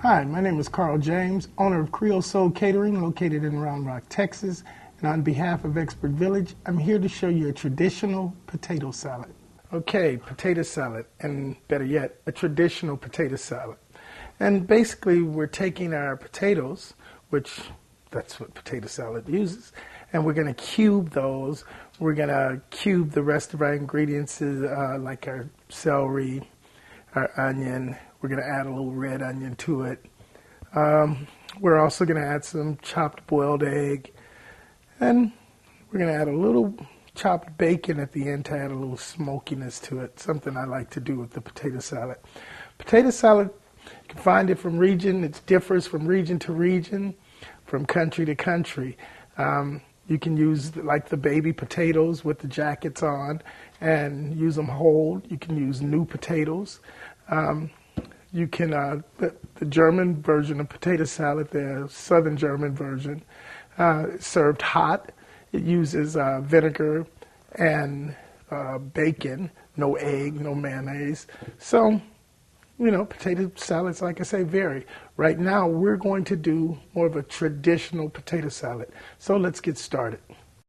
Hi, my name is Carl James, owner of Creole Soul Catering located in Round Rock, Texas. And on behalf of Expert Village, I'm here to show you a traditional potato salad. Okay, potato salad, and better yet, a traditional potato salad. And basically, we're taking our potatoes, which that's what potato salad uses, and we're going to cube those. We're going to cube the rest of our ingredients, like our celery, our onion. We're going to add a little red onion to it. We're also going to add some chopped boiled egg, and we're going to add a little chopped bacon at the end to add a little smokiness to it, something I like to do with the potato salad. Potato salad, you can find it from region. It differs from region to region, from country to country. You can use like the baby potatoes with the jackets on and use them whole. You can use new potatoes. You can, the German version of potato salad, the southern German version, served hot. It uses vinegar and bacon, no egg, no mayonnaise. So, you know, potato salads, like I say, vary. Right now, we're going to do more of a traditional potato salad. So let's get started.